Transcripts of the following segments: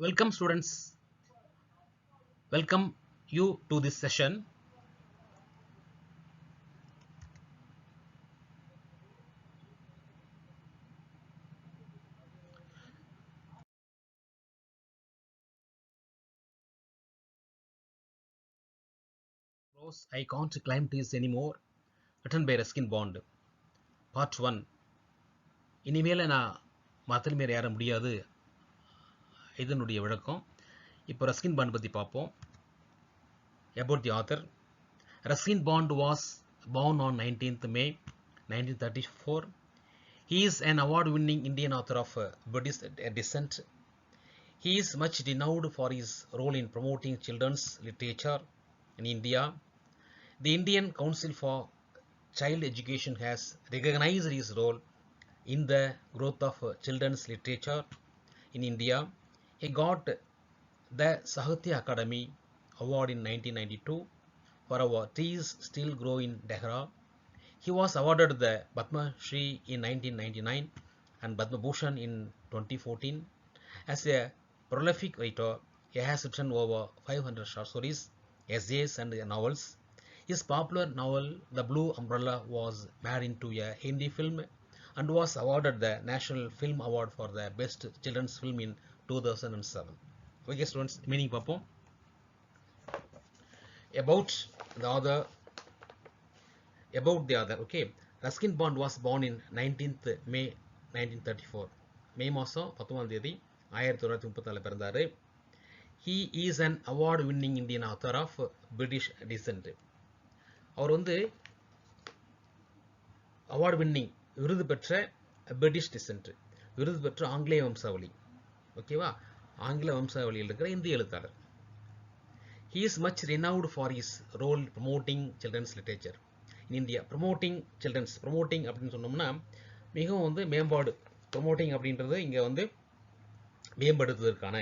Welcome students, welcome you to this session. Rose, I can't climb trees anymore, written by Ruskin Bond. Part 1. இனிமேல் நான் மரத்தில் மேலே ஏற முடியாது இதனுடைய விளக்கம். இப்போ ரஸ்கின் பாண்ட் பற்றி பார்ப்போம். About the author. Ruskin Bond was born on 19th May 1934. He is an award-winning Indian author of Buddhist descent. He is much renowned for his role in promoting children's literature in India. The Indian Council for Child Education has recognized his role in the growth of children's literature in India. He got the Sahitya Academy Award in 1992 for Our Trees Still Grow in Dehra. He was awarded the Padma Shri in 1999 and Padma Bhushan in 2014. As a prolific writer, he has written over 500 short stories, essays and novels. His popular novel The Blue Umbrella was made into a Hindi film and was awarded the National Film Award for the Best Children's Film in 2007. Okay students, meaning பார்ப்போம். About the author, okay. Ruskin Bond was born in 19th May 1934. மே மாதம் 19ஆம் தேதி 1934 பிறந்தார். He is an award-winning Indian author of British descent. அவர் வந்து award winning விருது பெற்ற British dissent, விருது பெற்ற ஆங்கிலேய வம்சாவளி, ஓகேவா, ஆங்கில வம்சாவளியில் இருக்கிற இந்திய எழுத்தாளர். He is much renowned for his role promoting children's literature in India. Promoting அப்படின்னு சொன்னோம்னா மிகவும் வந்து மேம்பாடு. ப்ரொமோட்டிங் அப்படின்றது இங்கே வந்து மேம்படுத்துவதற்கான,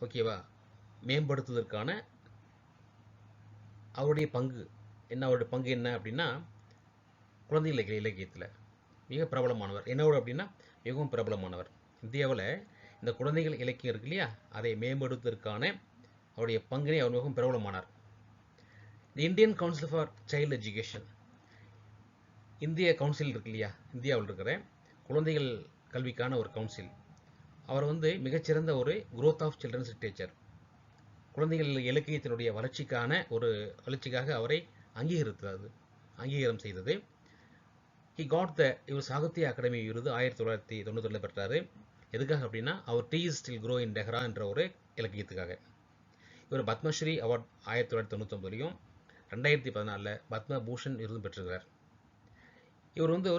ஓகேவா, மேம்படுத்துவதற்கான அவருடைய பங்கு என்ன, அவருடைய பங்கு என்ன அப்படின்னா குழந்தை இலக்கியத்தில் மிக பிரபலமானவர். என்னோட அப்படின்னா மிகவும் பிரபலமானவர். இந்தியாவில் இந்த குழந்தைகள் இலக்கியம் இருக்கு இல்லையா, அதை மேம்படுத்துவதற்கான அவருடைய பங்கினை அவர் மிகவும் பிரபலமானார். The Indian Council for Child Education, இந்திய கவுன்சில் இருக்கு இல்லையா, இந்தியாவில் இருக்கிற குழந்தைகள் கல்விக்கான ஒரு கவுன்சில். அவர் வந்து மிகச்சிறந்த ஒரு growth ஆஃப் சில்ட்ரன்ஸ் லிட்ரேச்சர், குழந்தைகள் இலக்கியத்தினுடைய வளர்ச்சிக்காக அவரை அங்கீகாரம் செய்தது. He got the இவர் சாகித்ய அகாடமி விருது 1992 பெற்றார். எதுக்காக அப்படின்னா அவர் trees still grow in Dehra என்ற ஒரு இலக்கியத்துக்காக. இவர் பத்மஸ்ரீ அவார்ட் 1999 2014 பத்ம பூஷன் விருது பெற்றிருக்கிறார். இவர் வந்து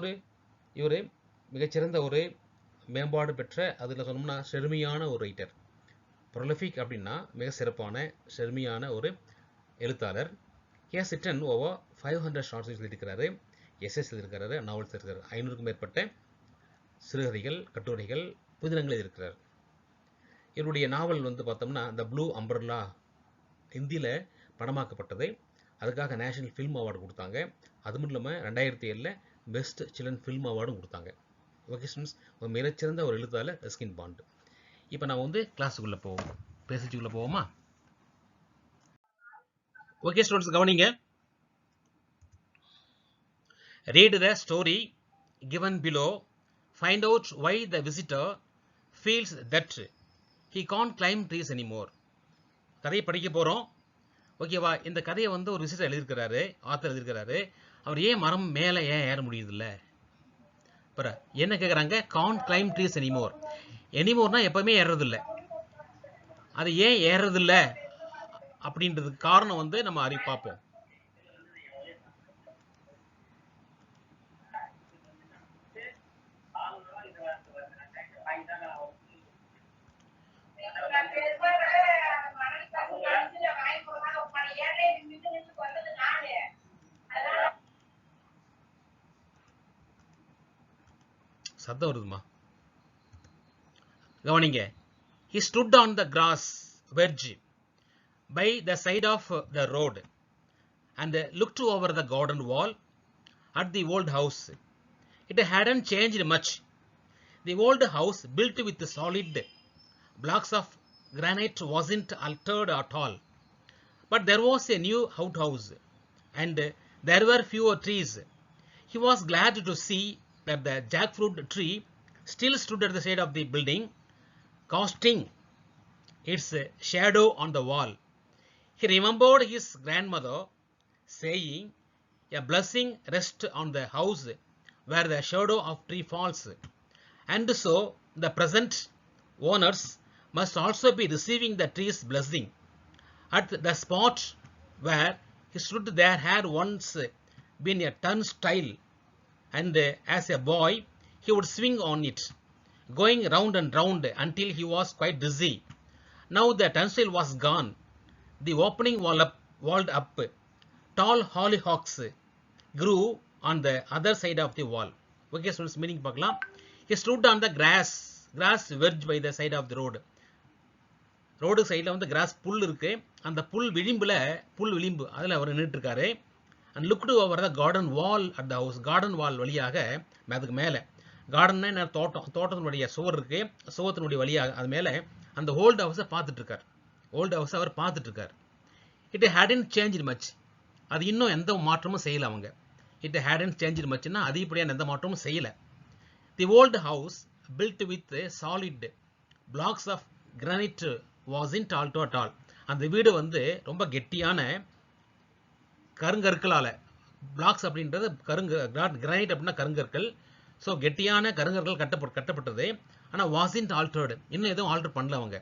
இவர் மிகச்சிறந்த ஒரு மேம்பாடு பெற்ற, அதில் சொன்னோம்னா செழுமையான ஒரு ரைட்டர். ப்ரொலிஃபிக் அப்படின்னா மிக சிறப்பான செழுமையான ஒரு எழுத்தாளர். He has written over 500 short stories எழுதியிருக்கிறாரு, எஸ்எஸ் எழுதியிருக்கிறாரு, நாவல்ஸ் எழுதியிருக்கிறாரு. 500க்கும் மேற்பட்ட சிறுகதைகள், கட்டுரைகள், புதினங்கள் எழுதியிருக்கிறார். இவருடைய நாவல் வந்து பார்த்தோம்னா த ப்ளூ அம்பர்லா ஹிந்தியில் படமாக்கப்பட்டது. அதுக்காக நேஷனல் ஃபில்ம் அவார்டு கொடுத்தாங்க. அது மட்டும் இல்லாமல் 2007 பெஸ்ட் சில்ட்ரன் ஃபில்ம் அவார்டும் கொடுத்தாங்க. ஓகே ஸ்டூடெண்ட்ஸ், ஒரு மிகச்சிறந்த ஒரு எழுத்தாளர் ரஸ்கின் பாண்ட். இப்போ நம்ம வந்து கிளாஸுக்குள்ளே போவோம், பேசிச்சுக்குள்ளே போவோமா? ஓகே ஸ்டூடெண்ட்ஸ், கவனிங்க. Read the story given below. Find out why the visitor feels that he can't climb trees anymore. கதையை படிக்க போகிறோம், ஓகேவா. இந்த கதையை வந்து ஒரு விசிட்டர் எழுதியிருக்கிறாரு, ஆத்தர் எழுதியிருக்கிறாரு. அவர் ஏன் மரம் மேலே ஏற முடியுதில்ல, என்ன கேட்குறாங்க, can't climb trees anymore. எனிமோர்னா எப்பவுமே ஏறுறதில்லை. அது ஏன் ஏறுறதில்லை அப்படின்றதுக்கு காரணம் வந்து நம்ம பார்ப்போம். சத்தம் வருதுமா, கவனிங்க. He stood on the grass verge by the side of the road and looked over the garden wall at the old house. It hadn't changed much. The old house, built with solid blocks of granite wasn't altered at all. But there was a new outhouse, and there were fewer trees. He was glad to see that the jackfruit tree still stood at the side of the building, casting its shadow on the wall. He remembered his grandmother saying, "A blessing rests on the house where the shadow of tree falls." And so the present owners must also be receiving the tree's blessing. At the spot where he stood there had once been a turnstile, and as a boy he would swing on it, going round and round until he was quite dizzy. Now the turnstile was gone. The opening walled up. Tall hollyhocks grew on the other side of the wall. Okay, students, meaning பார்க்கலாம். He stood on the grass verge by the side of the road. Road சைடில் வந்து cross புல் இருக்கு. அந்த புல் விளிம்பு அதில் அவர் நின்றுட்டு இருக்காரு. And looked over the garden wall at the house. Garden wall வழியாக அதுக்கு மேலே, கார்டன்னா என்ன, தோட்டத்தினுடைய சுவர் இருக்கு, சுவத்தினுடைய வழியாக அது மேலே அந்த ஓல்டு ஹவுஸை பார்த்துட்டு இருக்கார். ஓல்டு ஹவுஸை அவர் பார்த்துட்டு இருக்கார். It hadn't change much. அது இன்னும் எந்த மாற்றமும் செய்யலை அவங்க. இட் ஹேடன்ட் சேஞ்ச் மச்னா அதிகப்படியான எந்த மாற்றமும் செய்யலை. The old house built with solid blocks of granite wasn't altered at all. அந்த வீடு வந்து ரொம்ப கெட்டியான கருங்கற்களால், பிளாக்ஸ் அப்படின்றது கிரானைட் அப்படின்னா கருங்கற்கள். ஸோ கெட்டியான கருங்கற்கள் கட்டப்பட்டது. ஆனால் wasn't altered, இன்னும் எதுவும் ஆல்டர் பண்ணல அவங்க.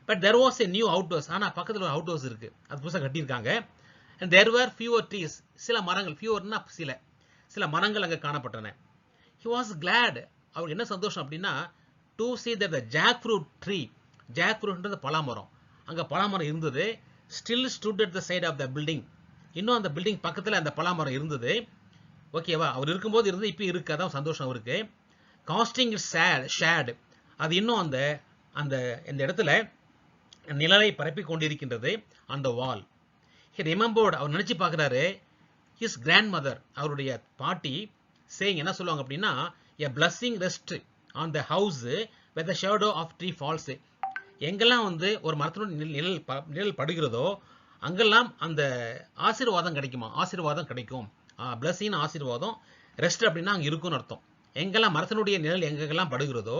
But there was a new outhouse. ஆனால் பக்கத்தில் ஒரு அவுட் ஹவுஸ் இருக்கு, அது புதுசாக கட்டியிருக்காங்க. and there were fewer trees. சில மரங்கள், fewerனா சில மரங்கள் அங்கே காணப்பட்டன. he was glad, அவருக்கு என்ன சந்தோஷம் அப்படின்னா, to see that the jackfruit tree, ஜாக்ஃப்ரூட்ன்றது பலாமரம், அங்கே பலாமரம் இருந்தது. Still stood at the side of the building, இன்னும் அந்த பில்டிங் பக்கத்தில் அந்த பலாமரம் இருந்தது. ஓகேவா, அவர் இருக்கும்போது இருந்தது, இப்போ இருக்காதான் சந்தோஷம் அவருக்கு. காஸ்டிங் இஸ் ஷேட், அது இன்னும் அந்த இந்த இடத்துல நிழலை பரப்பி கொண்டிருக்கின்றது அந்த வால். ஹி ரிமெம்பர்ட், அவர் நினச்சி பார்க்குறாரு, ஹிஸ் கிராண்ட் மதர், அவருடைய பாட்டி சேயிங் என்ன சொல்லுவாங்க அப்படின்னா, a blessing rest on the house with the shadow of tree falls. எங்கெல்லாம் வந்து ஒரு மரத்தினுடைய நிழல் படுகிறதோ அங்கெல்லாம் அந்த ஆசீர்வாதம் கிடைக்குமா, ஆசீர்வாதம் கிடைக்கும். பிளஸிங் ஆசீர்வாதம், ரெஸ்ட் அப்படின்னா அங்கே இருக்குன்னு அர்த்தம். எங்கெல்லாம் மரத்தினுடைய நிழல் எங்கெல்லாம் படுகிறதோ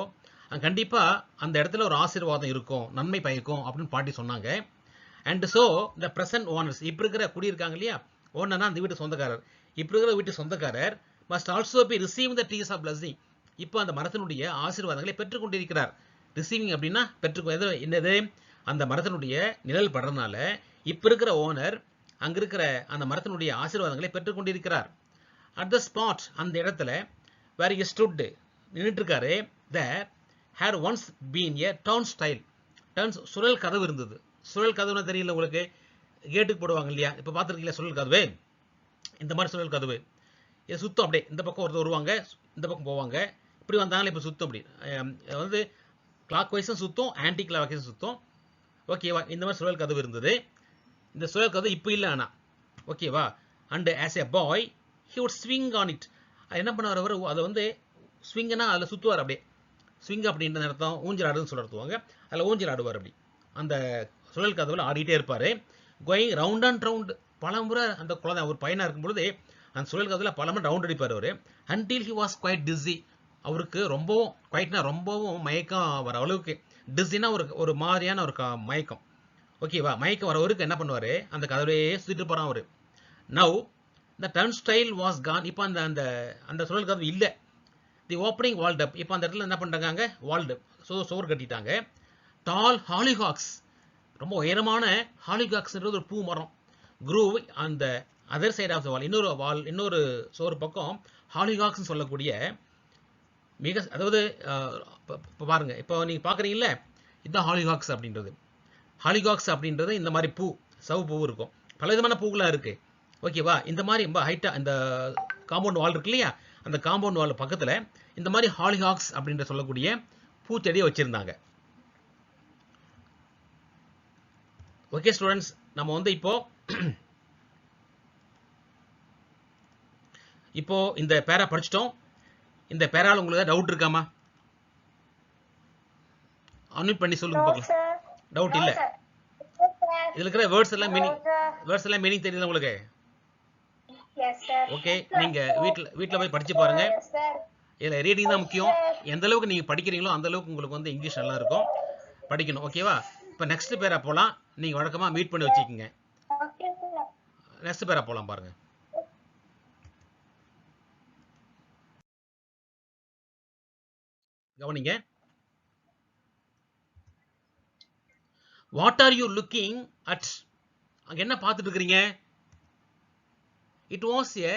அங்கே கண்டிப்பாக அந்த இடத்துல ஒரு ஆசீர்வாதம் இருக்கும், நன்மை பயக்கும் அப்படின்னு பாட்டி சொன்னாங்க. And so the present owners, இப்போ இருக்கிற குடியிருக்காங்க இல்லையா, ஓனர்னா அந்த வீட்டு சொந்தக்காரர், இப்போ இருக்கிற வீட்டு சொந்தக்காரர் must also be receive the trees of blessing, இப்போ அந்த மரத்தினுடைய ஆசீர்வாதங்களை பெற்றுக்கொண்டிருக்கிறார். ரிசீவிங் அப்படின்னா என்னது, அந்த மரத்தினுடைய நிழல் படுறதுனால இப்போ இருக்கிற ஓனர் அங்கே இருக்கிற அந்த மரத்தினுடைய ஆசீர்வாதங்களை பெற்றுக்கொண்டிருக்கிறார். அட் த ஸ்பாட், அந்த இடத்துல வேர் ஹி ஸ்டுட், நின்றுட்டு இருக்காரு. There had once been a turnstile, சுழல் கதவு இருந்தது. சுழல் கதவுன்னு தெரியல உங்களுக்கு, கேட்டுக்கு போடுவாங்க இல்லையா, இப்போ பார்த்துருக்கீங்களா சுழல் கதவு, இந்த மாதிரி சுழல் கதவு. இது சுத்தம் அப்படியே, இந்த பக்கம் ஒருத்தர் வருவாங்க, இந்த பக்கம் போவாங்க, இப்படி வந்தாங்களே இப்போ சுத்தம். அப்படி வந்து கிளாக் வைஸும் சுத்தம், ஆன்டி கிளாக் வைஸும் சுத்தம். ஓகேவா, இந்த மாதிரி சுழல் கதவு இருந்தது. இந்த சுழல் கதவு இப்போ இல்லை ஆனால், ஓகேவா. And as a bye he would swing on it, என்ன பண்ணுவார் அவர், அதை வந்து ஸ்விங்னா அதில் சுற்றுவார். அப்படியே ஸ்விங் அப்படின்ற அர்த்தம், ஊஞ்சல் ஆடுன்னு சொல்லுவாங்க, அதில் ஊஞ்சல் ஆடுவார். அப்படி அந்த சுழல் கதவில் ஆடிட்டே இருப்பார். கோயிங் ரவுண்ட் அண்ட் ரவுண்ட், பல முறை அந்த குழந்தை ஒரு பையனாக இருக்கும்பொழுது அந்த சுழல் கதவில் பல முறை ரவுண்ட் அடிப்பார் அவர். Until he was quite dizzy, அவருக்கு ரொம்பவும் குவைட்னா ரொம்பவும் மயக்கம் வர அளவுக்கு, டிஸினா ஒரு மாதிரியான ஒரு மயக்கம். ஓகேவா, மயக்கம் வரவருக்கு என்ன பண்ணுவார், அந்த கதவையே சுற்றிட்டு போகிறான் அவர். நவ் த டர்ன்ஸ்டைல் வாஸ் கான், இப்போ அந்த அந்த சுழல் கதவு இல்லை. தி ஓப்பனிங் வால்ட் அப், இப்போ அந்த இடத்துல என்ன பண்ணுறாங்க, வால்டு சோர் கட்டிட்டாங்க. டால் ஹாலிஹாக்ஸ், ரொம்ப உயரமான ஹாலிஹாக்ஸ்ன்றது ஒரு பூ மரம். க்ரூ அந்த அதர் சைட் ஆஃப் த வால், இன்னொரு சோறு பக்கம் ஹாலிஹாக்ஸ்ன்னு சொல்லக்கூடிய மிக, அதாவது இப்போ பாருங்க, இப்போ நீங்கள் பார்க்குறீங்கல்ல, இதுதான் ஹாலிஹாக்ஸ் அப்படின்றது. ஹாலிஹாக்ஸ் அப்படின்றது இந்த மாதிரி பூ, சவு பூ இருக்கும், பல விதமான பூக்களாக இருக்குது. ஓகேவா, இந்த மாதிரி ரொம்ப ஹைட்டாக இந்த காம்பவுண்ட் வால் இருக்கு இல்லையா, அந்த காம்பவுண்ட் வால் பக்கத்தில் இந்த மாதிரி ஹாலிஹாக்ஸ் அப்படின்ற சொல்லக்கூடிய பூச்செடியை வச்சுருந்தாங்க. ஓகே ஸ்டூடெண்ட்ஸ், நம்ம வந்து இப்போ இந்த பேரா படிச்சிட்டோம். இந்த பேரால உங்களுக்கு டவுட் இருக்காமா? அன்மியூட் பண்ணி சொல்லுங்க பார்க்கலாம். டவுட் இல்ல. இதுல இருக்கிற வேர்ட்ஸ் எல்லாம் மீனிங் தெரியல உங்களுக்கு? ஓகே, நீங்க வீட்ல போய் படிச்சு பாருங்க. இதுல ரீடிங் தான் முக்கியம். எந்த அளவுக்கு நீங்க படிக்கிறீங்களோ அந்த அளவுக்கு உங்களுக்கு வந்து இங்கிலீஷ் நல்லா இருக்கும். படிக்கணும். ஓகேவா? இப்போ நெக்ஸ்ட் பேரா போலாம். நீங்க வழக்கமா மீட் பண்ணி வச்சுக்கோங்க. நெக்ஸ்ட் பேரா போலாம் பாருங்க. கவனிங்க. What are you looking at? அங்க என்ன பார்த்துட்டு இருக்கீங்க? It was a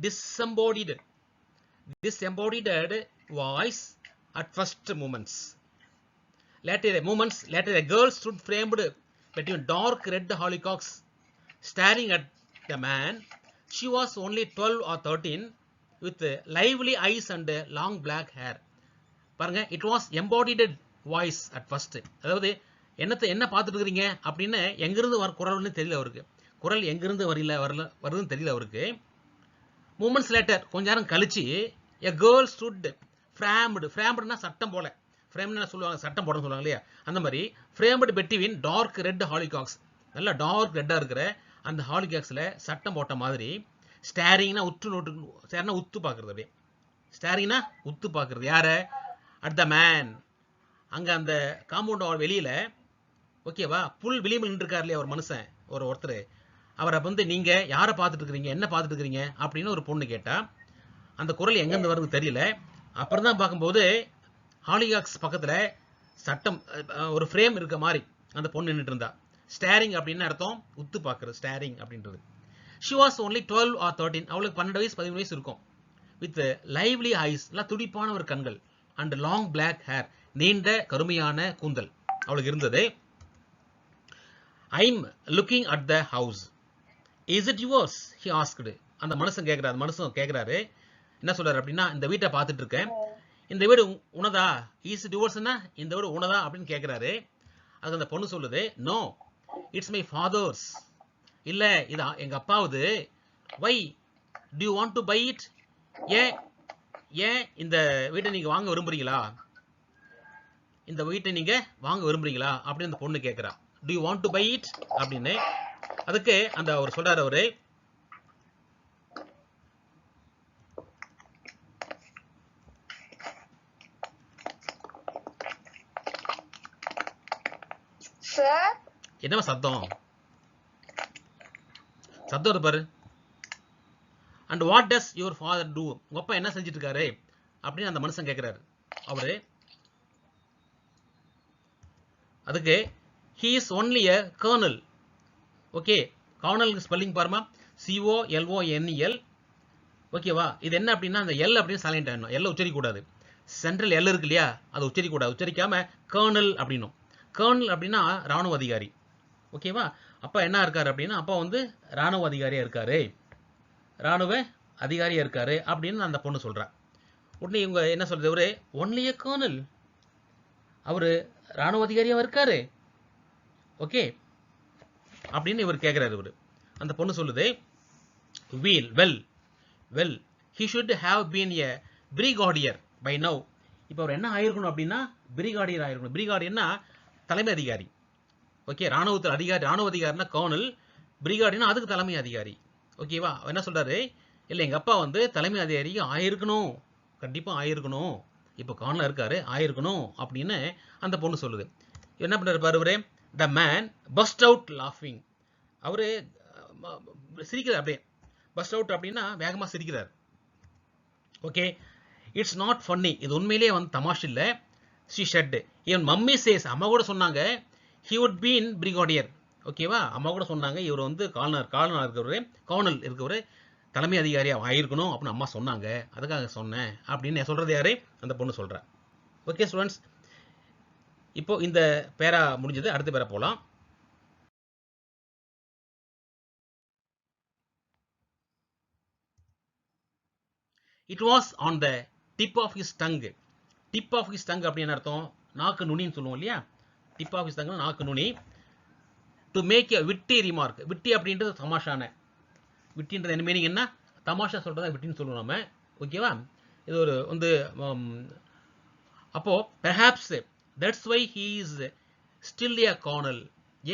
disembodied voice at first moments. Later a girl stood framed between dark red hollyhocks, staring at the man. She was only 12 or 13 with lively eyes and long black hair. பாருங்க, it was embodied voice at first. அதாவது என்ன பார்த்துட்டு இருக்கீங்க அப்படின்னு எங்கிருந்து குரல்னு தெரியல அவருக்கு. குரல் எங்கிருந்து வருதுன்னு தெரியல அவருக்கு. மூமெண்ட்ஸ் லேட்டர், கொஞ்ச நேரம் கழிச்சு, a girl stood framed சட்டம் போல. ஃப்ரேம்னு சொல்லுவாங்க, சட்டம் போடணும்னு சொல்லுவாங்க இல்லையா, அந்த மாதிரி framed between dark red hollyhocks, நல்ல டார்க் ரெட்டா இருக்கிற அந்த ஹாலிகாக்ஸ்ல சட்டம் போட்ட மாதிரி, ஸ்டாரிங்னா உத்து பார்க்கறது. அப்படியே ஸ்டாரிங்னா உத்து பார்க்கறது. யார? At the man. அங்க அந்த காம்பவுண்ட் வெளியில, ஓகேவா, புல் விளிம்பில் நின்று இருக்காரு இல்லையா ஒரு மனுஷன், ஒருத்தர். அவரை வந்து நீங்க யாரை பார்த்துட்டு இருக்கிறீங்க, என்ன பார்த்துட்டு இருக்கிறீங்க அப்படின்னு ஒரு பொண்ணு கேட்டா, அந்த குரல் எங்கிருந்து வருது தெரியல. அப்புறம் தான் பார்க்கும்போது ஹாலிகாக்ஸ் பக்கத்துல சட்டம் ஒரு ஃப்ரேம் இருக்க மாதிரி அந்த பொண்ணு நின்றுட்டு இருந்தா. ஸ்டாரிங் அப்படின்னு அர்த்தம் உத்து பார்க்கறது, ஸ்டாரிங் அப்படின்றது. she was only 12 or 13, அவளுக்கு 12 வயசு 13 வயசு இருக்கும். with lively eyes, எல்லாம் துடிப்பான ஒரு கண்கள், and long black hair, நீண்ட கருமையான கூந்தல் அவளுக்கு இருந்தது. I'm looking at the house. Is it yours? he asked. அந்த மனுஷன் கேக்குறாரு. என்ன சொல்றாரு அப்படின்னா, இந்த வீட்டை பார்த்துட்டு இருக்கேன், இந்த வீடு உனதா? is it yours? இந்த வீடு உனதா அப்படின்னு கேக்குறாரு. அதுக்கு அந்த பொண்ணு சொல்லுது, no, it's my father's. இல்ல, இது எங்க அப்பாவுது. why do you want to buy it? ஏன் இந்த வீட்டை நீங்க வாங்க விரும்புறீங்களா? இந்த வீட்டை நீங்க வாங்க விரும்புறீங்களா அப்படின்னு அந்த பொண்ணு கேக்குறா. do you want to buy it அப்படின்னு. அதுக்கு அந்த அவர் சொல்றாரு, அவரு, என்ன சத்தம் பாரு. and what does your father do? உங்க அப்பா என்ன செஞ்சிட்டு இருக்காரு அப்படின்னு அந்த மனுஷன் கேக்குறாரு. அவரு அதுக்கு he is only a colonel. Okay, கார்னலுக்கு ஸ்பெல்லிங் பாருமா, COLONEL. ஓகேவா? இது என்ன அப்படின்னா, அந்த எல் அப்படின்னு சைலண்ட் ஆயிடணும், எல்ல உச்சரிக்க கூடாது. சென்ட்ரல் எல் இருக்கு இல்லையா, அதை உச்சரிக்க கூடாது. உச்சரிக்காம கர்னல் அப்படின்னும். கர்னல் அப்படின்னா ராணுவ அதிகாரி. ஓகேவா? அப்பா என்ன இருக்காரு அப்படின்னா, அப்பா வந்து ராணுவ அதிகாரியா இருக்காரு அப்படின்னு அந்த பொண்ணு சொல்றா. உடனே இவங்க என்ன சொல்றது, ஒரு ஒன்லி எ கர்னல், அவரு ராணுவ அதிகாரியா இருக்காரு, ஓகே அப்படின்னு இவர் கேட்கிறாரு. இவரு அந்த பொண்ணு சொல்லுது, well he should have been a brigadier by now. இப்போ அவர் என்ன ஆயிருக்கணும் அப்படின்னா, பிரிகாடியர் ஆயிருக்கணும். பிரிகாடியர்னா தலைமை அதிகாரி. ஓகே, ராணுவ அதிகாரினா கர்னல், பிரிகாடியர்னா அதுக்கு தலைமை அதிகாரி. ஓகேவா? என்ன சொல்றாரு, இல்ல எங்க அப்பா வந்து தலைமை அதிகாரி ஆயிருக்கணும், கண்டிப்பா ஆயிருக்கணும், இப்போ கர்னல் இருக்காரு, ஆயிருக்கணும் அப்படின்னு அந்த பொண்ணு சொல்லுது. என்ன பண்றாரு பாரு, the man burst out laughing. அவரு சிரிக்கிறார், அப்படியே பஸ்ட் அவுட் அப்படின்னா வேகமா சிரிக்கிறார். ஓகே, இட்ஸ் நாட் ஃபன்னி, இது உண்மையிலேயே வந்து தமாஷ் இல்ல. she said, even mummy says, அம்மா கூட சொன்னாங்க, he would be in brigadier. ஓகேவா? அம்மா கூட சொன்னாங்க, இவர் வந்து கர்னல் இருக்கவரு தலைமை அதிகாரியா ஆயிருக்கணும் அப்படின்னு அம்மா சொன்னாங்க, அதுக்காக சொன்னேன் அப்படின்னு சொல்றது யாரு, அந்த பொண்ணு சொல்ற. ஓகே ஸ்டூடெண்ட்ஸ், இப்போ இந்த பேரா முடிஞ்சது, அடுத்த பேரா போலாம். It was on the tip of his tongue. tip of his tongue அப்படின்னு அர்த்தம், நாக்கு நுனின்னு சொல்லுவோம் இல்லையா, tip of his tongue நாக்கு நுனி. to make a witty remark. விட்டி அப்படின்றது தமாஷான, விட்டின்றது என்ன மீனிங், என்ன தமாஷா சொல்றதா விட்டின்னு சொல்லுவோம் நம்ம. ஓகேவா? இது ஒரு வந்து அப்போ perhaps that's why he is still A Cornell.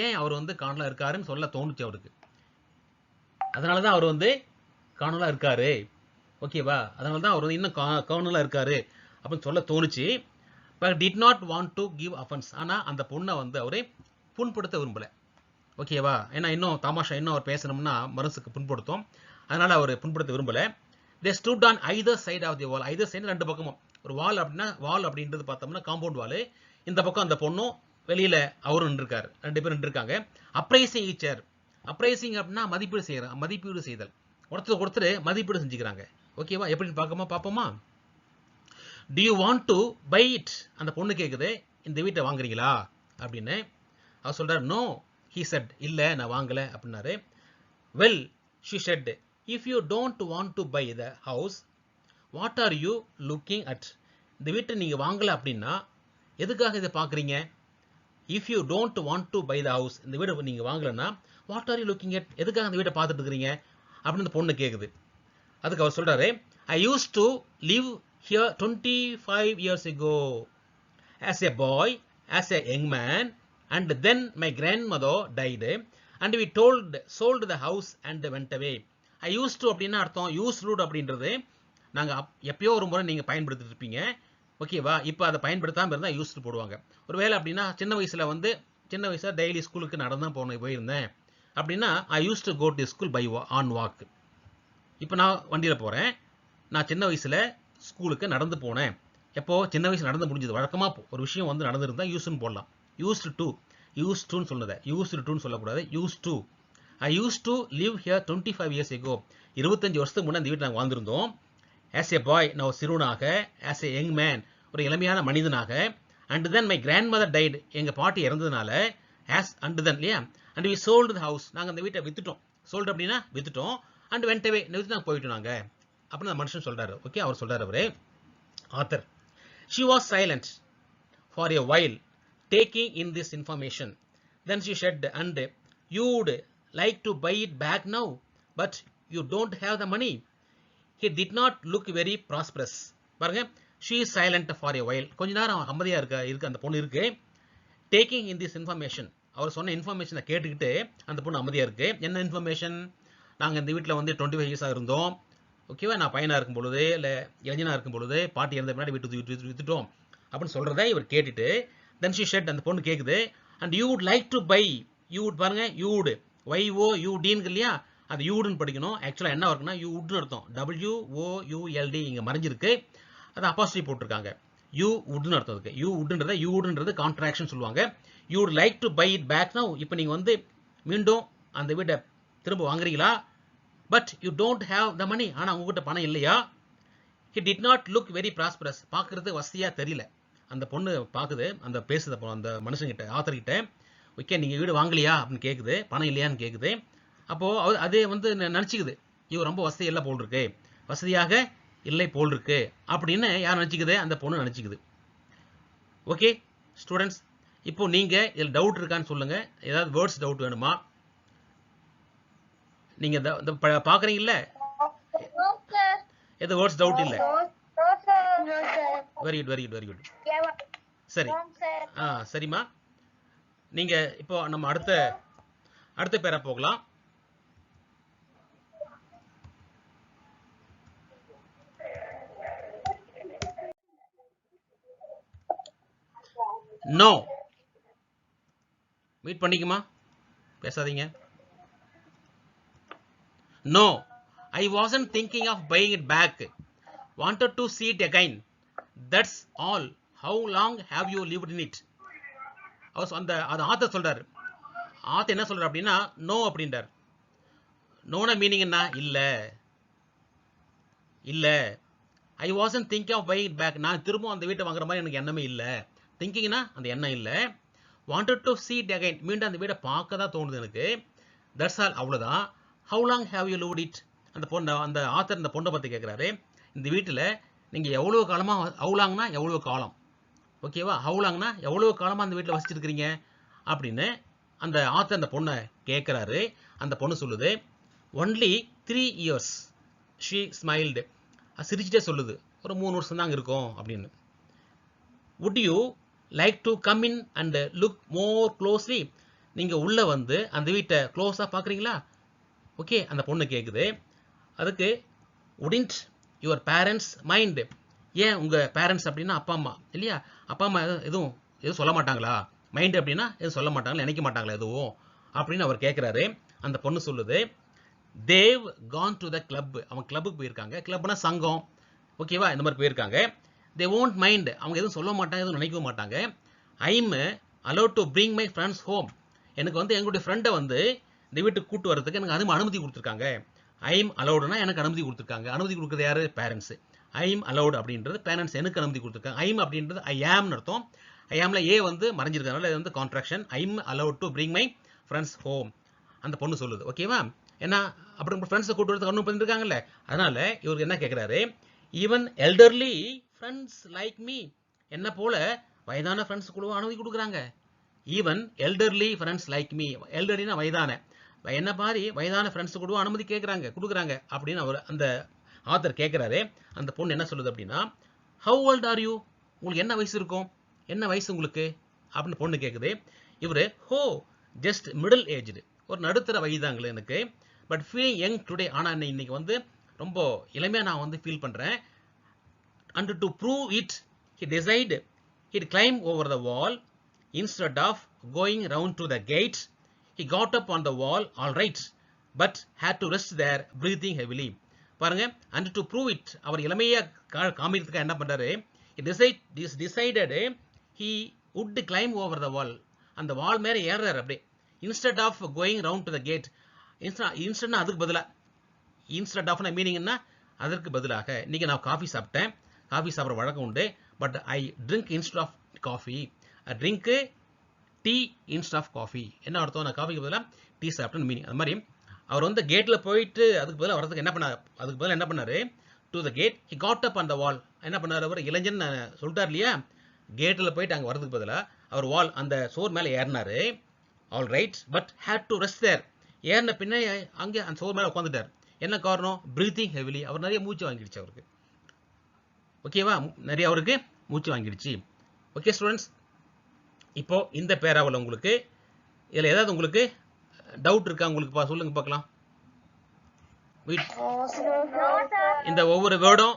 ஏன் அவர் வந்து கார்னலா இருக்காருன்னு சொல்ல தோணுச்சு அவருக்கு. அதனால தான் அவர் வந்து கார்னலா இருக்காரு. ஓகேவா? அதனால தான் அவர் வந்து இன்னும் கார்னலா இருக்காரு அப்படின்னு சொல்ல தோணுச்சு. But did not want to give offence. ஆனால் அந்த பொண்ணை வந்து அவரு புண்படுத்த விரும்பல. ஓகேவா? ஏன்னா இன்னும் தமாஷா இன்னும் அவர் பேசணும்னா மனசுக்கு புண்படுத்தும். அதனால அவர் புண்படுத்த விரும்பல. They stood on either side of the wall. Either side ரெண்டு பக்கமும். ஒரு வால் அப்படின்னா வால் அப்படின்றது பார்த்தோம்னா காம்பவுண்ட் வால். இந்த பக்கம் அந்த பொண்ணும் வெளியில அவரும் நின்றுருக்காரு. ரெண்டு பேரும் நின்றுருக்காங்க. அப்ரைசிங் ஈச்சர். அப்ரைசிங் அப்படின்னா மதிப்பீடு செய்தல். ஒருத்தர் மதிப்பீடு செஞ்சுக்கிறாங்க. ஓகேவா? எப்படின்னு பார்ப்போமா? Do you want to buy it? அந்த பொண்ணு கேட்குது, இந்த வீட்டை வாங்குறீங்களா அப்படின்னு. அவர் சொல்றாரு, நோ ஹீ செட். இல்லை நான் வாங்கலை அப்படின்னாரு. Well she said, if you don't want to buy the house what are you looking at? இந்த வீட்டை நீங்கள் வாங்கலை அப்படின்னா எதுக்காக இதை பார்க்குறீங்க? If you don't want to buy the house, இந்த வீடை நீங்கள் வாங்கலைன்னா what are you looking at? எதுக்காக அந்த வீட்டை பார்த்துட்டு இருக்கிறீங்க அப்படின்னு அந்த பொண்ணு கேட்குது. அதுக்கு அவர் சொல்றாரு, I use to live here 25 years ago as a boy, as a young man, and then my grandmother died and we sold the house and went away. I used to அப்படின்னா அர்த்தம் used அப்படின்றது நாங்கள் எப்பயோ ஒரு முறை நீங்கள் பயன்படுத்திட்டு இருப்பீங்க. ஓகேவா? இப்போ அதை பயன்படுத்தாமல் இருந்தால் யூஸ்டு போடுவாங்க. ஒருவேளை அப்படின்னா சின்ன வயசில் டெய்லி ஸ்கூலுக்கு நடந்து போயிருந்தேன் அப்படின்னா I use to go to school by on walk. இப்போ நான் வண்டியில் போகிறேன். நான் சின்ன வயசில் ஸ்கூலுக்கு நடந்து போனேன். எப்போ? சின்ன வயசு நடந்து முடிஞ்சது. வழக்கமாக ஒரு விஷயம் வந்து நடந்திருந்தா யூஸ்ன்னு போடலாம். யூஸ்டுன்னு சொன்னதை யூஸ்டுன்னு சொல்லக்கூடாது. I use to live here 25 years ago. 25 வருஷத்துக்கு முன்னாடி இந்த வீட்டில் நாங்கள் வாழ்ந்திருந்தோம். ஆஸ் ஏ பாய், நான் ஒரு சிறுவனாக, ஆஸ் ஏ யங் மேன், ஒரு இளமையான மனிதனாக, and then my grandmother died, எங்கள் பாட்டி இறந்ததுனால, ஆஸ் அண்ட் தென் இல்லையா, and we sold the house, நாங்கள் அந்த வீட்டை வித்துட்டோம். சோல்டு அப்படின்னா வித்துட்டோம். அண்ட் வெண்ட் அவே, வித்து நாங்கள் போயிட்டோம் நாங்கள் அப்படின்னு அந்த மனுஷன் சொல்றாரு. ஓகே, அவர் சொல்றாரு அவரு author. She was silent for a while, taking in this information. Then she said, and you would like to buy it back now, but you don't have the money. He did not look very prosperous. பாருங்க, she is silent for a while. கொஞ்ச நேரம் அமைதியா இருக்கு அந்த பொண்ணு இருக்கு. Taking in this information, அவர் சொன்ன இன்ஃபர்மேஷனை கேட்டுக்கிட்டு அந்த பொண்ணு அமைதியா இருக்கு. என்ன இன்ஃபர்மேஷன்? நாங்கள் இந்த வீட்டில் வந்து 25 இயர்ஸாக இருந்தோம். ஓகேவா? நான் பையனாக இருக்கும் பொழுது இல்லை இளைஞனாக இருக்கும் பொழுது பாட்டி இறந்த முன்னாடி வித்துட்டோம் அப்படின்னு சொல்கிறத இவர் கேட்டுட்டு, தென் ஷி ஷெட், அந்த பொண்ணு கேட்குது, and you would like to buy. You'd பாருங்க, யூடு YOUDன்னு இல்லையா, அது யூடுன்னு படிக்கணும். ஆக்சுவலாக என்ன இருக்குன்னா யூட்னு அர்த்தம். WOULD இங்கே மறைஞ்சிருக்கு. அது அப்பாசிட்டி போட்டிருக்காங்க. யூ வுட்னு அர்த்தம் இருக்கு. யூடுன்றது கான்ட்ராக்ஷன் சொல்லுவாங்க. You would like to buy it back now. இப்போ நீங்கள் வந்து மீண்டும் அந்த வீட்டை திரும்ப வாங்குறீங்களா? But you don't have the money. ஆனால் உங்ககிட்ட பணம் இல்லையா? He did not look very prosperous. பார்க்கறது வசதியாக தெரியல. அந்த பொண்ணு பார்க்குது, அந்த பேசுது அந்த மனுஷங்கிட்ட, ஆத்தர்கிட்ட. ஓகே, நீங்கள் வீடு வாங்கலையா அப்படின்னு கேட்குது. பணம் இல்லையான்னு கேட்குது. அப்போது அதே வந்து நினச்சிக்குது, இவர் ரொம்ப வசதி இல்லை போல் இருக்கு, வசதியாக இல்லை போல் இருக்கு அப்படின்னு யார் நினச்சிக்குது? அந்த பொண்ணு நினச்சிக்குது. ஓகே ஸ்டூடெண்ட்ஸ், இப்போ நீங்கள் இதில் டவுட் இருக்கான்னு சொல்லுங்கள். ஏதாவது வேர்ட்ஸ் டவுட் வேணுமா? நீங்க பாக்குறீங்கல்ல, எது வேர்ட்ஸ் டவுட் இல்ல? Very good. சரி, சரிம்மா. நீங்க இப்போ நம்ம அடுத்த பேரா போகலாம். நோ, மீட் பண்ணிக்குமா, பேசாதீங்க. No, I wasn't thinking of buying it back. Wanted to see it again. That's all. How long have you lived in it? அந்த ஆத்தர் சொல்றாரு. ஆத்தர் என்ன சொல்றாரு அப்படின்னா நோ அப்படின்றார். நோன மீனிங் என்ன? இல்ல. I wasn't thinking of buying it back. நான் திரும்ப அந்த வீட்டை வாங்குற மாதிரி எனக்கு எண்ணமே இல்லை. திங்கிங்னா அந்த எண்ணம் இல்லை. Wanted to see it again, மீண்டும் அந்த வீட்டை பார்க்க தான் தோணுது எனக்கு. தட்ஸ் ஆல், அவ்வளோதான். How long have you lived it? அந்த ஆத்தர் இந்த பொண்ணை பற்றி கேட்குறாரு. இந்த வீட்டில் நீங்கள் எவ்வளோ காலமாக, ஹவுலாங்னா எவ்வளோ காலம், ஓகேவா, ஹவுலாங்னா எவ்வளோ காலமாக அந்த வீட்டில் வசிச்சிருக்கிறீங்க அப்படின்னு அந்த ஆத்தர் அந்த பொண்ணை கேட்குறாரு. அந்த பொண்ணு சொல்லுது, ஒன்லி 3 years. ஷீ ஸ்மைல்டு, சிரிச்சுட்டே சொல்லுது, ஒரு 3 வருஷம் தாங்க இருக்கும் அப்படின்னு. Would you like to come in and look more closely. நீங்கள் உள்ளே வந்து அந்த வீட்டை க்ளோஸாக பார்க்குறீங்களா? ஓகே, அந்த பொண்ணு கேட்குது. அதுக்கு உடின்ட் யுவர் பேரண்ட்ஸ் மைண்டு. ஏன் உங்கள் பேரண்ட்ஸ் அப்படின்னா அப்பா அம்மா இல்லையா? அப்பா அம்மா எதுவும் சொல்ல மாட்டாங்களா? மைண்டு அப்படின்னா எதுவும் சொல்ல மாட்டாங்களா, நினைக்க மாட்டாங்களா எதுவும் அப்படின்னு அவர் கேட்குறாரு. அந்த பொண்ணு சொல்லுது, they've gone to the club. அவங்க கிளப்புக்கு போயிருக்காங்க. கிளப்னா சங்கம், ஓகேவா? இந்த மாதிரி போயிருக்காங்க. They won't mind. அவங்க எதுவும் சொல்ல மாட்டாங்க, எதுவும் நினைக்கவும் மாட்டாங்க. I'm allowed to bring my friends home. எனக்கு வந்து எங்களுடைய ஃப்ரெண்டை வந்து இந்த வீட்டுக்கு கூட்டு வரதுக்கு எனக்கு அதுவும் அனுமதி கொடுத்துருக்காங்க. ஐம் அலௌடுனா எனக்கு அனுமதி கொடுத்துருக்காங்க. அனுமதி கொடுக்குறது யாரு? பேரண்ட்ஸ். ஐம் அலௌடு அப்படின்றது பேரண்ட்ஸ் எனக்கு அனுமதி கொடுத்துருக்காங்க. ஐம் அப்படின்றது ஐ ஆம்னு அர்த்தம். ஐ ஆம்ல ஏ வந்து மறைஞ்சிருக்கனால இது வந்து contraction. I'm allowed to bring my friends home. அந்த பொண்ணு சொல்லுது, ஓகேவா? ஏன்னா அப்படி ஃப்ரெண்ட்ஸை கூட்டு வரதுக்கு அனுமதி பண்ணிருக்காங்கல்ல, அதனால இவருக்கு என்ன கேட்குறாரு, even elderly friends like me. என்ன போல வயதான ஃப்ரெண்ட்ஸ் கூட அனுமதி கொடுக்குறாங்க. Even elderly friends like me. எல்டர்லினா வயதான, என்ன மாதிரி வயதான ஃப்ரெண்ட்ஸ் கூட அனுமதி கொடுக்குறாங்க அப்படின்னு அவர் அந்த ஆத்தர் கேட்குறாரு. அந்த பொண்ணு என்ன சொல்லுது அப்படின்னா, ஹவு ஓல்ட் ஆர் யூ? உங்களுக்கு என்ன வயசு இருக்கும்? என்ன வயசு உங்களுக்கு அப்படின்னு பொண்ணு கேட்குது. இவர் ஹோ ஜஸ்ட் மிடில் ஏஜ்டு, ஒரு நடுத்தர வயதாங்களே எனக்கு, பட் ஃபீலிங் யங் டுடே. ஆனால் இன்னைக்கு வந்து ரொம்ப இளமையாக நான் வந்து ஃபீல் பண்ணுறேன். And to prove it he decided he'd climb over the wall instead of going round to the gate. He got up on the wall, all right, but had to rest there, breathing heavily. பாருங்க, and to prove it, அவர் இளமையா காமிக்கிறதுக்கு என்ன பண்றாரு, he decided he would climb over the wall. அந்த வால் மேலே ஏறாரு அப்படியே. instead of going round to the gate. Instant அதுக்கு பதிலாக, இன்ஸ்டன்ட் ஆஃப்னா மீனிங் என்ன, அதற்கு பதிலாக இன்னைக்கு நான் காஃபி சாப்பிட்டேன். காஃபி சாப்பிட்ற வழக்கம் உண்டு, but I drink instead of coffee. Drink tea instead of coffee. என்ன அர்த்தம்? நான் காஃபிக்கு பதிலாக டீ சாப்பிட்டேன்னு மீனிங். அது மாதிரி அவர் வந்து கேட்டில் போயிட்டு அதுக்கு பதிலாக வரதுக்கு என்ன பண்ணார், அதுக்கு பதிலாக என்ன பண்ணார், to the gate he got up on the wall. என்ன பண்ணார் அவர்? இளைஞன் சொல்லிட்டார் இல்லையா, கேட்டில் போயிட்டு அங்கே வரதுக்கு பதிலாக அவர் வால் அந்த சோர் மேலே ஏறினார். All right, but had to rest there. ஏறின பின்னே அங்கே அந்த சோர் மேலே உட்காந்துட்டார். என்ன காரணம்? Breathing heavily. அவர் நிறைய மூச்சு வாங்கிடுச்சு அவருக்கு, ஓகேவா? நிறைய அவருக்கு மூச்சு வாங்கிடுச்சு. ஓகே ஸ்டூடெண்ட்ஸ், இப்போ இந்த பேராவில் உங்களுக்கு இதில் ஏதாவது உங்களுக்கு டவுட் இருக்கா? உங்களுக்கு சொல்லுங்க பார்க்கலாம். இந்த ஒவ்வொரு வேர்டும்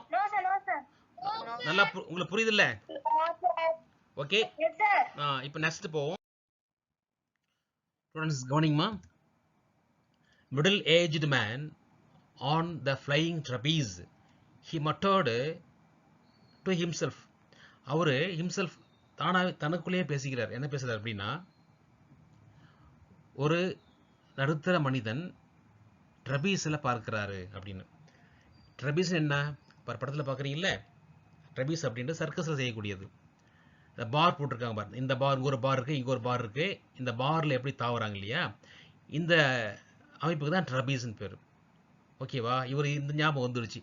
நல்லா உங்களுக்கு புரியுது இல்ல? ஓகே, இப்போ நெக்ஸ்ட் போவோம். ஸ்டூடெண்ட்ஸ் கவனிங்கம்மா. Middle aged man on the flying trapeze, he muttered to himself. அவரு himself தானாவே தனக்குள்ளேயே பேசிக்கிறார். என்ன பேசுறார் அப்படின்னா, ஒரு நடுத்தர மனிதன் ட்ரபீஸில் பார்க்கிறாரு அப்படின்னு. ட்ரபீஸ் என்ன படத்தில் பார்க்குறீங்கல்ல, ட்ரபீஸ் அப்படின்ட்டு சர்க்கஸில் செய்யக்கூடியது. இந்த பார் போட்டிருக்காங்க பாருங்க, இந்த பார் இங்கே ஒரு பார் இருக்குது, இங்கே ஒரு பார் இருக்குது. இந்த பாரில் எப்படி தாவறாங்க இல்லையா, இந்த அமைப்புக்கு தான் ட்ரபீஸ்ன்னு பேர், ஓகேவா? இவர் இந்த ஞாபகம் வந்துடுச்சு.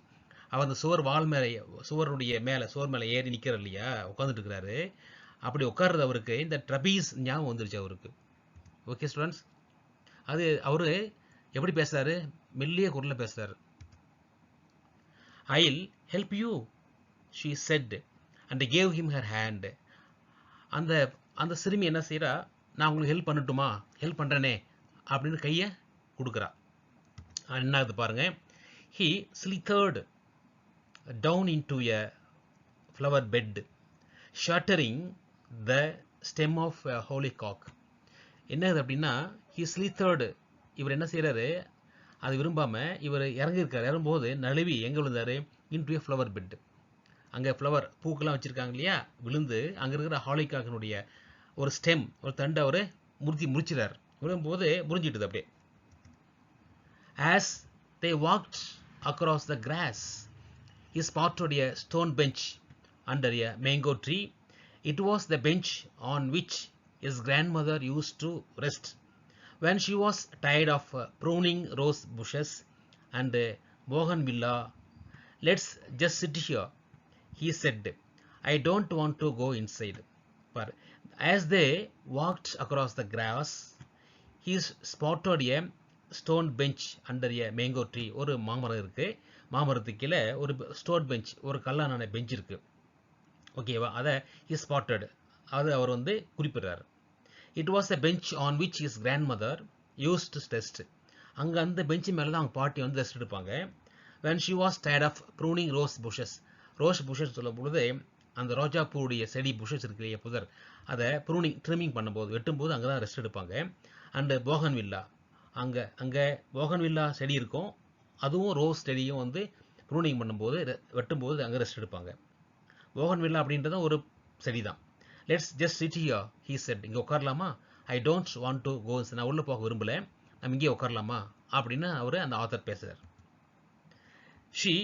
அவர் அந்த சுவர் வால் மேலே, சுவருடைய மேலே, சுவர் மேலே ஏறி நிற்கிறார் இல்லையா, உட்காந்துட்டு இருக்கிறாரு. அப்படி உட்கார்றது அவருக்கு இந்த ட்ரபீஸ் ஞாபகம் வந்துருச்சு அவருக்கு. ஓகே ஸ்டூடெண்ட்ஸ், அது அவரு எப்படி பேசுறாரு? மெல்லிய குரலில் பேசுறாரு. I'll help you, she said and gave him her hand. அந்த அந்த சிறுமி என்ன செய்யறா, நான் உங்களுக்கு ஹெல்ப் பண்ணட்டுமா, ஹெல்ப் பண்ணுறேனே அப்படின்னு கையை கொடுக்குறா. என்ன ஆகுது பாருங்க, he slithered down into a flower bed, shattering the stem of a hollyhock. என்னது அப்படின்னா, he slithered, இவர் என்ன செய்யறாரு, அது விரும்பாம இவர் இறங்கியிருக்காரு. இறங்கும்போது நழுவி எங்க விழுந்தாரு, into a flower bed. அங்கே ஃப்ளவர் பூக்கெல்லாம் வச்சிருக்காங்க இல்லையா, விழுந்து அங்கே இருக்கிற ஹாலிகாக்கினுடைய ஒரு ஸ்டெம், ஒரு தண்டை அவர் முறிச்சிடார். விழும்போது முறிஞ்சிட்டுது அப்படியே. As they walked across the grass, he spotted a stone bench under a mango tree. It was the bench on which his grandmother used to rest when she was tired of pruning rose bushes and bougainvillea. Let's just sit here, he said. I don't want to go inside. But as they walked across the grass, he spotted a stone bench under A mango tree. ஒரு மாமரம் இருக்கு, மாமரத்துக்கு கீழே ஒரு stone bench, ஒரு கல்லான bench இருக்கு, ஓகேவா? அதை ஹி ஸ்பாட்டட், அது அவர் வந்து குறிப்பிடுறாரு. It was a bench on which his grandmother used to rest. அங்கே அந்த பெஞ்சு மேலே தான் அவங்க பாட்டி வந்து ரெஸ்ட் எடுப்பாங்க. when she was tired of pruning rose bushes. Rose புஷஸ் சொல்லும் பொழுது அந்த ரோஜா பூவுடைய செடி புஷஸ் இருக்கு இல்லையா, புதர், அதை ட்ரிமிங் பண்ணும்போது வெட்டும்போது அங்கே தான் ரெஸ்ட் எடுப்பாங்க. அண்டு போகன் வில்லா, அங்கே போகன் வில்லா செடி இருக்கும், அதுவும் ரோஸ் செடியும் வந்து ப்ரூனிங் பண்ணும்போது வெட்டும்போது அங்கே ரெஸ்ட் எடுப்பாங்க. போகன் வில்லா அப்படின்றத ஒரு செடி தான். Let's just sit here he said. இங்கே உட்காரலாமா? I don't want to go. நான் உள்ளே போக விரும்பலை, நம்ம இங்கே உட்காரலாமா அப்படின்னு அவர் அந்த ஆத்தர் பேசுகிறார். She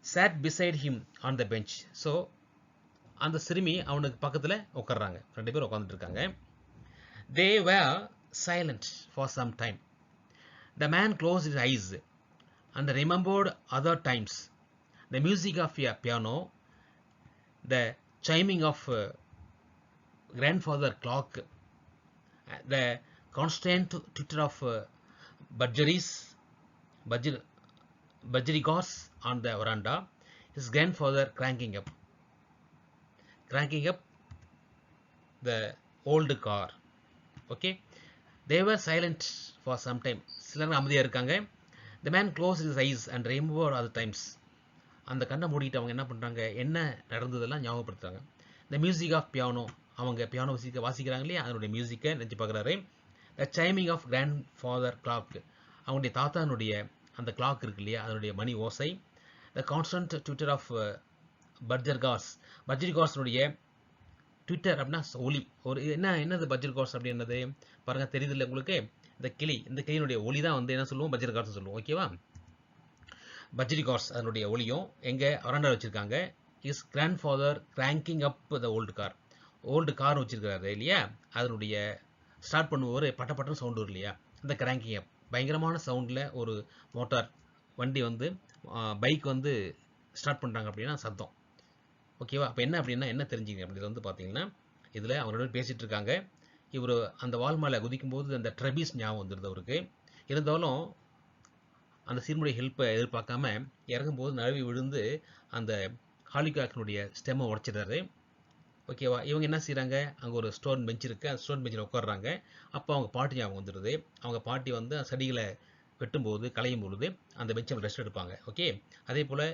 sat beside him on the bench. So அந்த சிறுமி அவனுக்கு பக்கத்தில் உட்கார்றாங்க, 2 பேர் உட்காந்துட்டு இருக்காங்க. they were silent for some time. the man closed his eyes and remembered other times, the music of a piano, the chiming of grandfather clock, the constant twitter of budgerigars on the veranda, his grandfather cranking up the old car. Okay, they were silent for some time. சிலர் அமைதியாக இருக்காங்க. the man closed his eyes and remembered other times. அந்த கண்ணை மூடிட்டு அவங்க என்ன பண்ணுறாங்க, என்ன நடந்ததெல்லாம் ஞாபகப்படுத்துறாங்க. the music of piano, அவங்க பியானோ வாசிக்கிறாங்க இல்லையா, அதனுடைய மியூசிக்கை நினச்சி பார்க்குறாரு. the chiming of grandfather clock, அவங்களுடைய தாத்தானுடைய அந்த கிளாக் இருக்கு இல்லையா, அதனுடைய மணி ஓசை. the constant twitter of budgerigars Twitter அப்படின்னா ஒலி. ஒரு என்னது budgerigars அப்படி என்னது பாருங்க, தெரியுது உங்களுக்கு. இந்த கிளியினுடைய ஒலி தான் வந்து என்ன சொல்லுவோம், budgerigars சொல்லுவோம். ஓகேவா? budgerigars அதனுடைய ஒலியும் எங்கே வராண்டா வச்சுருக்காங்க. Is grandfather cranking up the old car வச்சுருக்காரு இல்லையா, அதனுடைய ஸ்டார்ட் பண்ணும்போது பட்டப்பட்டன்னு சவுண்டு வரும் இல்லையா, இந்த கிராங்கிங் அப் பயங்கரமான சவுண்டில் ஒரு மோட்டார் வண்டி வந்து பைக் வந்து ஸ்டார்ட் பண்ணுறாங்க அப்படின்னா சத்தம். ஓகேவா? அப்போ என்ன தெரிஞ்சுங்க அப்படின்றது வந்து பார்த்தீங்கன்னா, இதில் அவரோட பேசிகிட்டு இருக்காங்க. இவர் அந்த வால் மேலே குதிக்கும்போது அந்த ட்ரெபிஸ் ஞாபகம் வந்துடுது அவருக்கு. இருந்தாலும் அந்த சீர்முடைய ஹெல்ப்பை எதிர்பார்க்காம இறங்கும்போது நழுவி விழுந்து அந்த ஹாலிகாக்கினுடைய ஸ்டெம்மை உடச்சிடுறாரு. ஓகேவா? இவங்க என்ன செய்கிறாங்க, அங்கே ஒரு ஸ்டோன் பெஞ்ச் இருக்குது, அந்த ஸ்டோன் பெஞ்சில் உட்காடுறாங்க. அப்போ அவங்க பாட்டி ஞாபகம் வந்துடுது. அவங்க பாட்டி வந்து செடிகளை வெட்டும்போது களையும் பொழுது அந்த பெஞ்சை ரெஸ்ட் எடுப்பாங்க. ஓகே, அதே போல்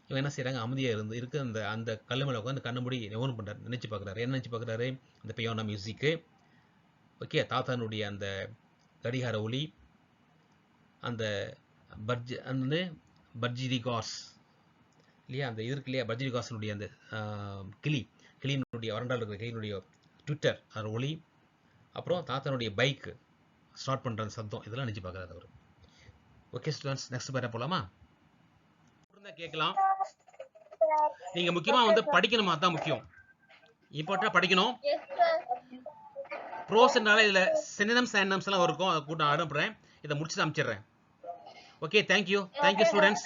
இவங்க என்ன செய்கிறாங்க, அமைதியாக இருக்கு அந்த கல் மேலே உட்காந்து கண்ணை மூடி ஓன் பண்ணுறாரு, நினச்சி பார்க்குறாரு. என்ன நினச்சி பார்க்குறாரு, அந்த பியானோ மியூசிக்கு. ஓகே, தாத்தானுடைய அந்த கடிகார ஒலி, அந்த பட்ஜிரிகாஸ் இல்லையா, அந்த இருக்கு இல்லையா, பட்ஜிரிகாஸினுடைய அந்த கிளியினுடைய வறண்டால் இருக்கிற கிளியினுடைய ட்விட்டர் அதோட ஒலி, அப்புறம் தாத்தானுடைய பைக் ஸ்டார்ட் பண்ணுற சத்தம், இதெல்லாம் நினச்சி பார்க்குறாரு அவர். ஓகே ஸ்டூடெண்ட்ஸ், நெக்ஸ்ட் பேர போகலாமா? கேட்கலாம். நீங்கள் முக்கியமாக வந்து படிக்கணுமா, தான் முக்கியம். இம்பார்ட்டண்டாக படிக்கணும். ப்ரோஸ்னால இதில் சினோனிம்ஸ் ஆன்டோனிம்ஸ் எல்லாம் இருக்கும், அதை கூட்டம் அனுப்புகிறேன். இதை முடிச்சுட்டு அமைச்சிடுறேன். Okay, thank you students.